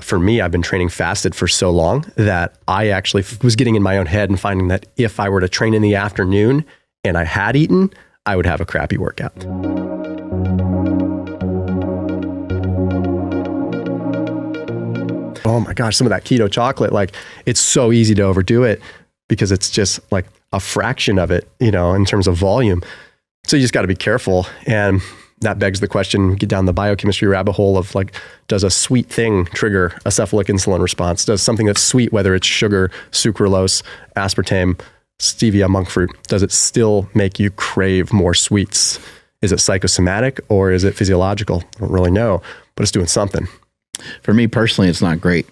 for me, I've been training fasted for so long that I actually was getting in my own head and finding that if I were to train in the afternoon and I had eaten, I would have a crappy workout. Oh my gosh, some of that keto chocolate, like it's so easy to overdo it because it's just like a fraction of it, you know, in terms of volume. So you just got to be careful. And that begs the question, get down the biochemistry rabbit hole of like, does a sweet thing trigger a cephalic insulin response? Does something that's sweet, whether it's sugar, sucralose, aspartame, stevia, monk fruit, does it still make you crave more sweets? Is it psychosomatic or is it physiological? I don't really know, but it's doing something. For me personally, it's not great.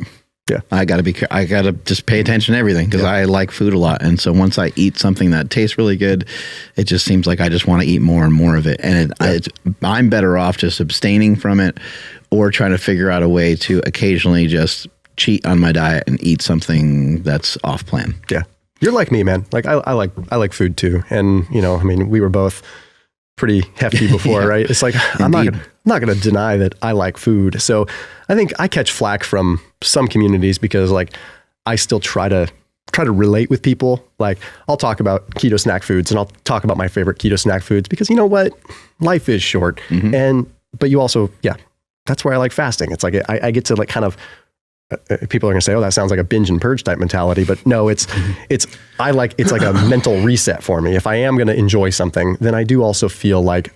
Yeah. I got to just pay attention to everything because I like food a lot. And so once I eat something that tastes really good, it just seems like I just want to eat more and more of it. And I'm better off just abstaining from it or trying to figure out a way to occasionally just cheat on my diet and eat something that's off plan. Yeah. You're like me, man. Like I like food too. And you know, I mean, we were both pretty hefty before, yeah. Right? It's like, I'm not going to deny that I like food. So I think I catch flack from some communities because like I still try to relate with people. Like I'll talk about keto snack foods and I'll talk about my favorite keto snack foods because you know what? Life is short. Mm-hmm. But you also, that's why I like fasting. It's like, I get to like kind of, people are going to say, oh, that sounds like a binge and purge type mentality, but no, it's like a mental reset for me. If I am going to enjoy something, then I do also feel like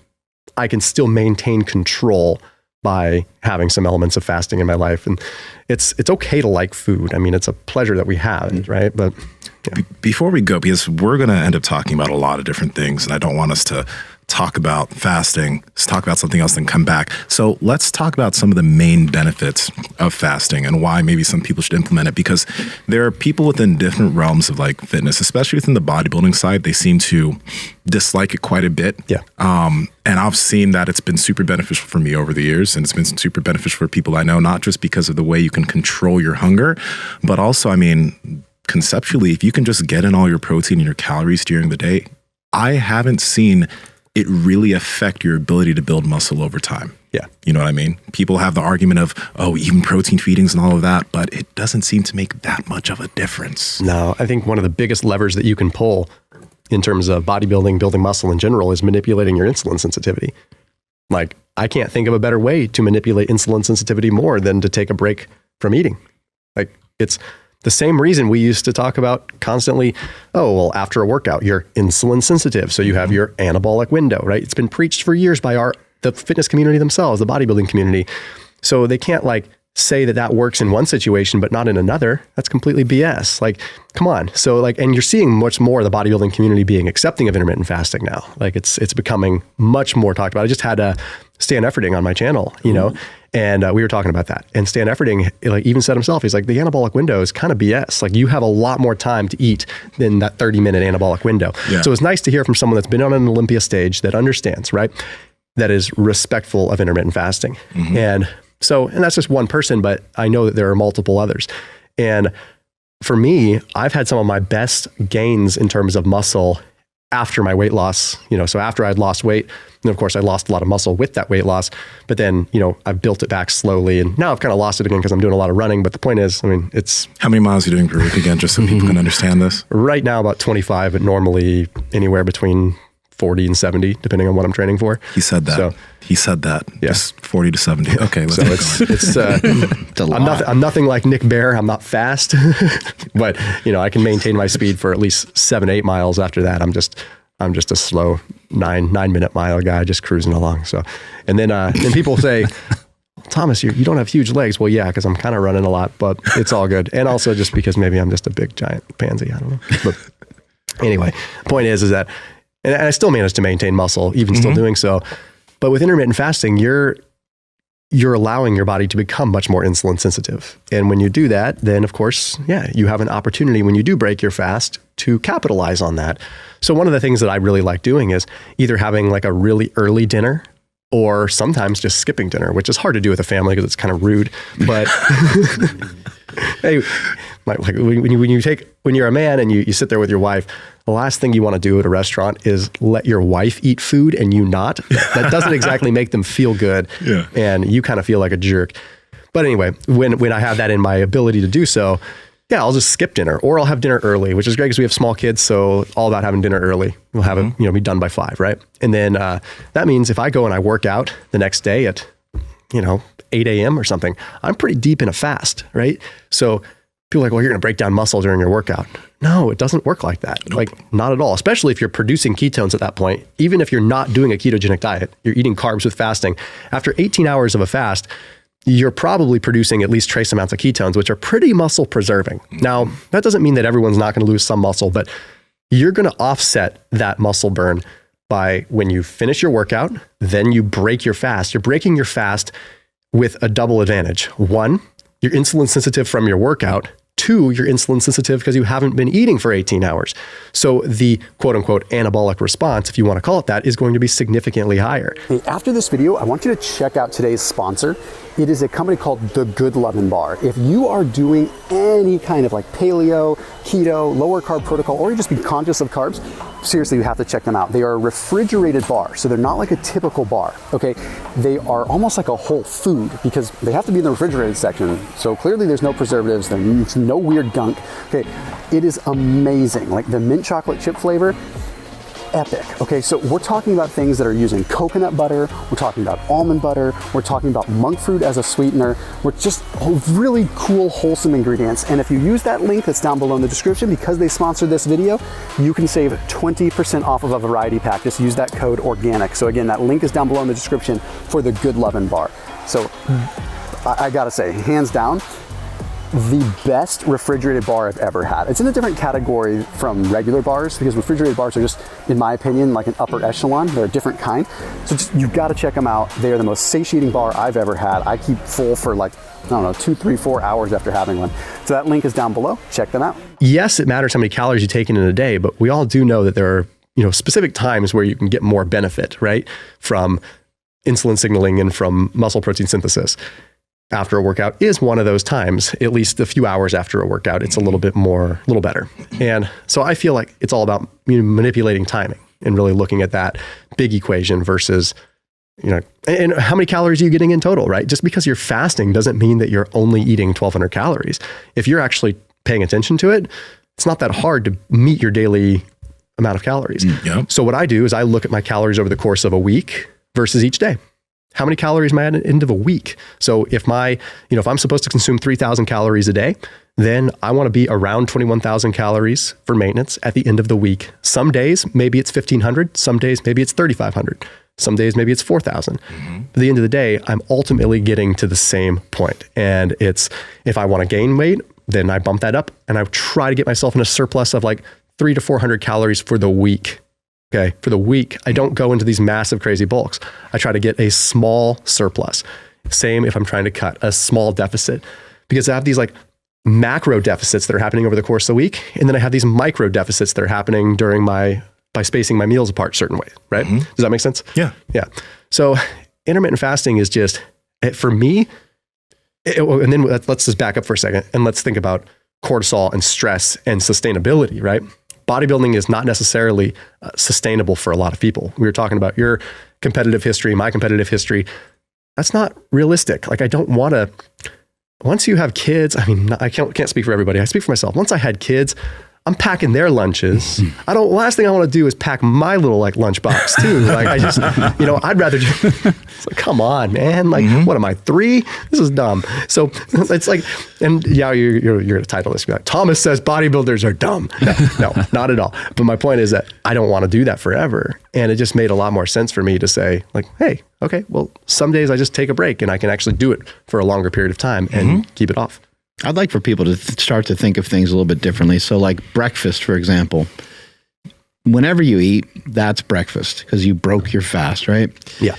I can still maintain control by having some elements of fasting in my life. And it's okay to like food. I mean, it's a pleasure that we have, right? But before we go, because we're going to end up talking about a lot of different things, and I don't want us to talk about fasting, let's talk about something else and come back. So let's talk about some of the main benefits of fasting and why maybe some people should implement it, because there are people within different realms of like fitness, especially within the bodybuilding side, they seem to dislike it quite a bit. Yeah. And I've seen that it's been super beneficial for me over the years, and it's been super beneficial for people I know, not just because of the way you can control your hunger, but also, I mean, conceptually, if you can just get in all your protein and your calories during the day, I haven't seen it really affect your ability to build muscle over time. Yeah. You know what I mean? People have the argument of, oh, even protein feedings and all of that, but it doesn't seem to make that much of a difference. No, I think one of the biggest levers that you can pull in terms of bodybuilding, building muscle in general, is manipulating your insulin sensitivity. Like, I can't think of a better way to manipulate insulin sensitivity more than to take a break from eating. Like, it's the same reason we used to talk about constantly, oh, well, after a workout, you're insulin sensitive. So you have your anabolic window, right? It's been preached for years by the fitness community themselves, the bodybuilding community. So they can't like say that works in one situation, but not in another. That's completely BS. Like, come on. So like, and you're seeing much more of the bodybuilding community being accepting of intermittent fasting now. Like it's becoming much more talked about. I just had Stan Efferding on my channel, you know, and we were talking about that. And Stan Efferding, like, even said himself, he's like, the anabolic window is kind of BS. Like, you have a lot more time to eat than that 30-minute anabolic window. Yeah. So it's nice to hear from someone that's been on an Olympia stage that understands, right? That is respectful of intermittent fasting. Mm-hmm. And that's just one person, but I know that there are multiple others. And for me, I've had some of my best gains in terms of muscle after my weight loss, you know, so after I'd lost weight, and of course I lost a lot of muscle with that weight loss, but then, you know, I've built it back slowly, and now I've kind of lost it again because I'm doing a lot of running. But the point is, I mean, it's... How many miles are you doing per week again, just so people can understand this? Right now, about 25, but normally anywhere between 40 and 70, depending on what I'm training for. He said that. He said that. Yeah. Just 40 to 70. Okay, let's so it's I'm nothing like Nick Bear. I'm not fast, but you know, I can maintain my speed for at least 7-8 miles. After that, I'm just a slow 9-minute mile guy, just cruising along. So, and then people say, Thomas, you don't have huge legs. Well, yeah, because I'm kind of running a lot, but it's all good. And also just because maybe I'm just a big giant pansy. I don't know. But anyway, point is that, and I still manage to maintain muscle, even still doing so. But with intermittent fasting, you're allowing your body to become much more insulin sensitive. And when you do that, then of course, you have an opportunity when you do break your fast to capitalize on that. So one of the things that I really like doing is either having like a really early dinner, or sometimes just skipping dinner, which is hard to do with a family because it's kind of rude. But hey, like when you're a man and you sit there with your wife, the last thing you want to do at a restaurant is let your wife eat food and you not. That doesn't exactly make them feel good. Yeah. And you kind of feel like a jerk. But anyway, when I have that in my ability to do so, yeah, I'll just skip dinner, or I'll have dinner early, which is great because we have small kids. So all about having dinner early. We'll have it, be done by 5, right? And then that means if I go and I work out the next day at, 8 a.m. or something, I'm pretty deep in a fast, right? So people are like, well, you're going to break down muscle during your workout. No, it doesn't work like that. Nope. Like not at all, especially if you're producing ketones at that point. Even if you're not doing a ketogenic diet, you're eating carbs with fasting. After 18 hours of a fast, you're probably producing at least trace amounts of ketones, which are pretty muscle preserving. Now, that doesn't mean that everyone's not going to lose some muscle, but you're going to offset that muscle burn by when you finish your workout, then you break your fast. You're breaking your fast with a double advantage. 1, you're insulin sensitive from your workout. 2, you're insulin sensitive because you haven't been eating for 18 hours. So the quote unquote anabolic response, if you want to call it that, is going to be significantly higher. Hey, after this video, I want you to check out today's sponsor. It is a company called the Good Lovin Bar. If you are doing any kind of like paleo, keto, lower carb protocol, or you just be conscious of carbs, seriously, you have to check them out. They are a refrigerated bar, so they're not like a typical bar, okay? They are almost like a whole food because they have to be in the refrigerated section. So clearly there's no preservatives, there's no weird gunk. Okay, it is amazing. Like the mint chocolate chip flavor, epic. Okay, so we're talking about things that are using coconut butter, we're talking about almond butter, we're talking about monk fruit as a sweetener. We're just really cool, wholesome ingredients. And if you use that link that's down below in the description, because they sponsored this video, you can save 20% off of a variety pack. Just use that code ORGANIC. So again, that link is down below in the description for the Good Lovin Bar. So I gotta say, hands down, the best refrigerated bar I've ever had. It's in a different category from regular bars because refrigerated bars are just, in my opinion, like an upper echelon. They're a different kind. So just, you've got to check them out. They are the most satiating bar I've ever had. I keep full for like, I don't know, 2, 3, 4 hours after having one. So that link is down below. Check them out. Yes, it matters how many calories you take in a day, but we all do know that there are, specific times where you can get more benefit, right? From insulin signaling and from muscle protein synthesis. After a workout is one of those times, at least a few hours after a workout, it's a little better. And so I feel like it's all about manipulating timing and really looking at that big equation versus, and how many calories are you getting in total, right? Just because you're fasting doesn't mean that you're only eating 1,200 calories. If you're actually paying attention to it, it's not that hard to meet your daily amount of calories. Yep. So what I do is I look at my calories over the course of a week versus each day. How many calories am I at the end of a week? So if if I'm supposed to consume 3,000 calories a day, then I want to be around 21,000 calories for maintenance at the end of the week. Some days, maybe it's 1,500. Some days, maybe it's 3,500. Some days, maybe it's 4,000. At the end of the day, I'm ultimately getting to the same point. And it's, if I want to gain weight, then I bump that up and I try to get myself in a surplus of like 300 to 400 calories for the week. Okay, for the week, I don't go into these massive, crazy bulks. I try to get a small surplus. Same if I'm trying to cut a small deficit, because I have these like macro deficits that are happening over the course of the week. And then I have these micro deficits that are happening by spacing my meals apart certain ways, right? Does that make sense? Yeah. Yeah. So intermittent fasting is just, for me, and then let's just back up for a second and let's think about cortisol and stress and sustainability, right? Bodybuilding is not necessarily sustainable for a lot of people. We were talking about your competitive history, my competitive history. That's not realistic. Like I don't want to, once you have kids, I mean, I can't speak for everybody. I speak for myself. Once I had kids, I'm packing their lunches. Last thing I want to do is pack my little like lunchbox too. Like I just, I'd rather just, it's like, come on, man. Like, what am I, 3? This is dumb. So it's like, and yeah, you're going to title this, like, Thomas says bodybuilders are dumb. No, not at all. But my point is that I don't want to do that forever. And it just made a lot more sense for me to say like, hey, okay, well, some days I just take a break and I can actually do it for a longer period of time and keep it off. I'd like for people to start to think of things a little bit differently. So like breakfast, for example, whenever you eat, that's breakfast because you broke your fast, right? Yeah.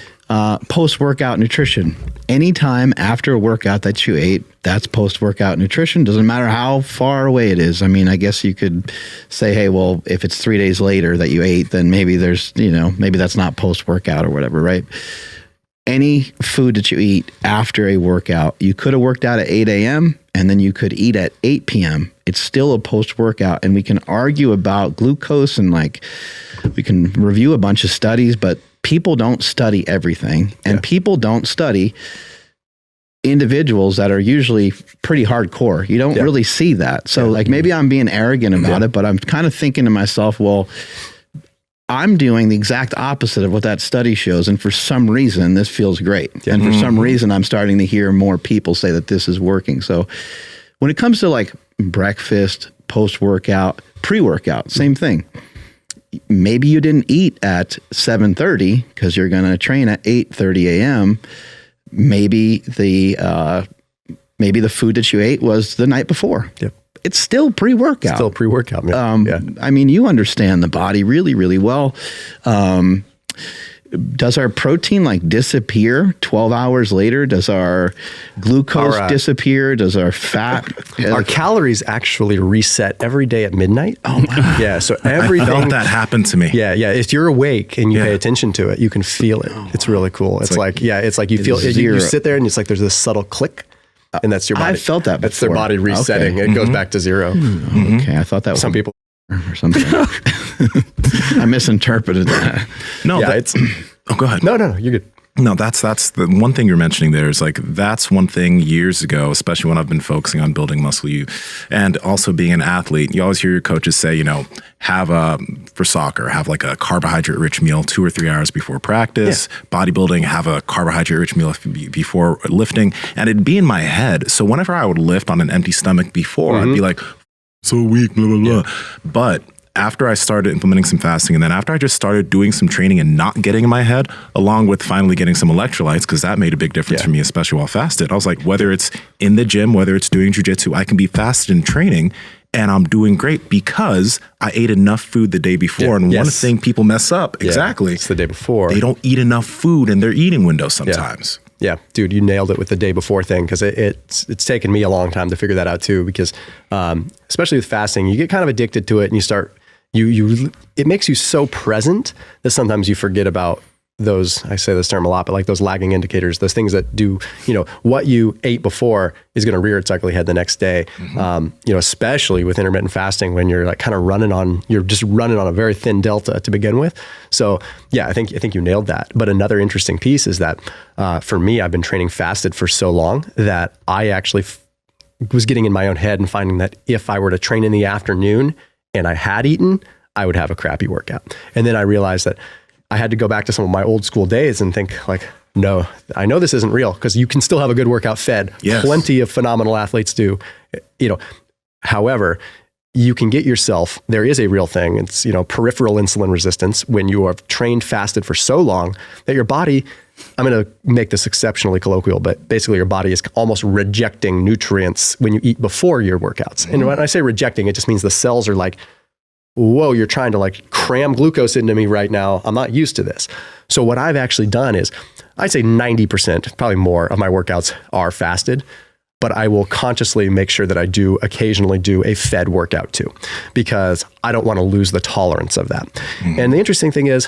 Post-workout nutrition. Anytime after a workout that you ate, that's post-workout nutrition. Doesn't matter how far away it is. I mean, I guess you could say, hey, well, if it's 3 days later that you ate, then maybe there's, maybe that's not post-workout or whatever, right? Any food that you eat after a workout, you could have worked out at 8 a.m. and then you could eat at 8 p.m. It's still a post-workout. And we can argue about glucose and we can review a bunch of studies, but people don't study everything. And people don't study individuals that are usually pretty hardcore. You don't really see that. So like maybe I'm being arrogant about it, but I'm kind of thinking to myself, well, I'm doing the exact opposite of what that study shows. And for some reason, this feels great. Yeah. And for some reason, I'm starting to hear more people say that this is working. So when it comes to like breakfast, post-workout, pre-workout, same thing. Maybe you didn't eat at 7:30 because you're going to train at 8:30 a.m. Maybe the food that you ate was the night before. Yep. It's still pre-workout. Still pre-workout. Man. I mean, you understand the body really, really well. Does our protein like disappear 12 hours later? Does our glucose disappear? Does our fat? Our calories actually reset every day at midnight. Oh my! Yeah, so everything. I felt that happen to me. Yeah. If you're awake and you pay attention to it, you can feel it. It's really cool. It's like you feel it. You sit there and it's like there's this subtle click. And that's your body. I felt that before. That's their body resetting. Okay. It goes back to zero. Okay, I thought that was some people or something. I misinterpreted that. No, it's. Oh, go ahead. No, you're good. No, that's the one thing you're mentioning there is like, that's one thing years ago, especially when I've been focusing on building muscle, and also being an athlete, you always hear your coaches say, for soccer, have like a carbohydrate rich meal 2 or 3 hours before practice. Bodybuilding, have a carbohydrate rich meal before lifting. And it'd be in my head. So whenever I would lift on an empty stomach before, I'd be like, so weak, blah, blah, blah. But after I started implementing some fasting, and then after I just started doing some training and not getting in my head, along with finally getting some electrolytes, because that made a big difference for me, especially while fasted. I was like, whether it's in the gym, whether it's doing jujitsu, I can be fasted in training and I'm doing great because I ate enough food the day before. And one thing people mess up, it's the day before. They don't eat enough food in their eating window sometimes. Yeah, dude, you nailed it with the day before thing, because it's taken me a long time to figure that out too, because especially with fasting, you get kind of addicted to it and you start, it makes you so present that sometimes you forget about those, I say this term a lot, but like those lagging indicators, those things that do, what you ate before is going to rear its ugly head the next day. Especially with intermittent fasting, when you're like kind of you're just running on a very thin delta to begin with. So yeah, I think you nailed that. But another interesting piece is that for me, I've been training fasted for so long that I actually was getting in my own head and finding that if I were to train in the afternoon and I had eaten, I would have a crappy workout. And then I realized that I had to go back to some of my old school days and think like, no, I know this isn't real, because you can still have a good workout fed. Yes. Plenty of phenomenal athletes do. However, you can get yourself, there is a real thing. It's, peripheral insulin resistance when you have trained fasted for so long that your body, I'm going to make this exceptionally colloquial, but basically your body is almost rejecting nutrients when you eat before your workouts. And when I say rejecting, it just means the cells are like, whoa, you're trying to like cram glucose into me right now. I'm not used to this. So what I've actually done is, I'd say 90%, probably more of my workouts are fasted, but I will consciously make sure that I do occasionally do a fed workout too, because I don't want to lose the tolerance of that. And the interesting thing is,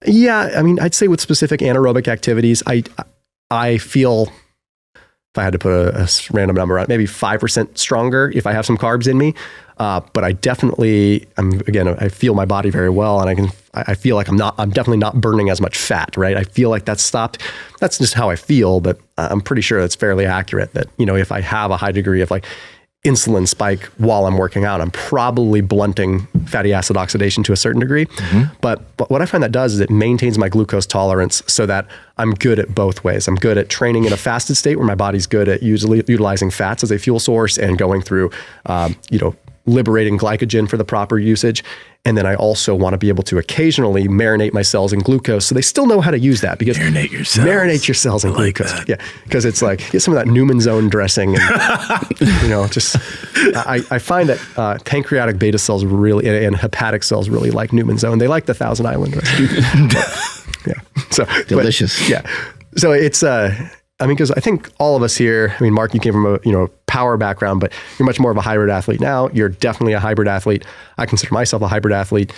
I'd say with specific anaerobic activities, I feel, if I had to put a random number on, maybe 5% stronger if I have some carbs in me. But I definitely, I feel my body very well, and I feel like I'm definitely not burning as much fat, right? I feel like that's stopped. That's just how I feel, but I'm pretty sure that's fairly accurate that, if I have a high degree of like insulin spike while I'm working out, I'm probably blunting fatty acid oxidation to a certain degree. But what I find that does is it maintains my glucose tolerance so that I'm good at both ways. I'm good at training in a fasted state where my body's good at utilizing fats as a fuel source and going through, liberating glycogen for the proper usage. And then I also want to be able to occasionally marinate my cells in glucose so they still know how to use that, because marinate your cells in glucose. Yeah. Because it's like, get some of that Newman zone dressing and, I find that pancreatic beta cells really, and hepatic cells really like Newman zone. They like the Thousand Island dressing. So delicious. So it's, because I think all of us here, Mark, you came from a power background, but you're much more of a hybrid athlete now. You're definitely a hybrid athlete. I consider myself a hybrid athlete.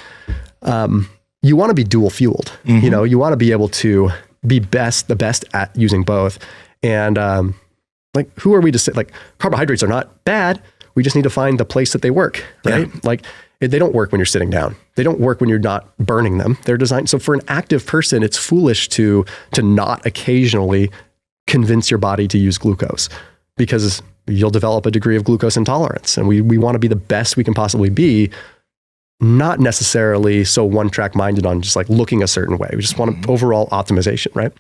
You want to be dual fueled. You want to be able to be the best at using both. And who are we to say, like, carbohydrates are not bad. We just need to find the place that they work, right? Yeah. Like, they don't work when you're sitting down. They don't work when you're not burning them. They're designed. So for an active person, it's foolish to not occasionally convince your body to use glucose, because you'll develop a degree of glucose intolerance. And we want to be the best we can possibly be, not necessarily so one track minded on just like looking a certain way. We just want overall optimization, right?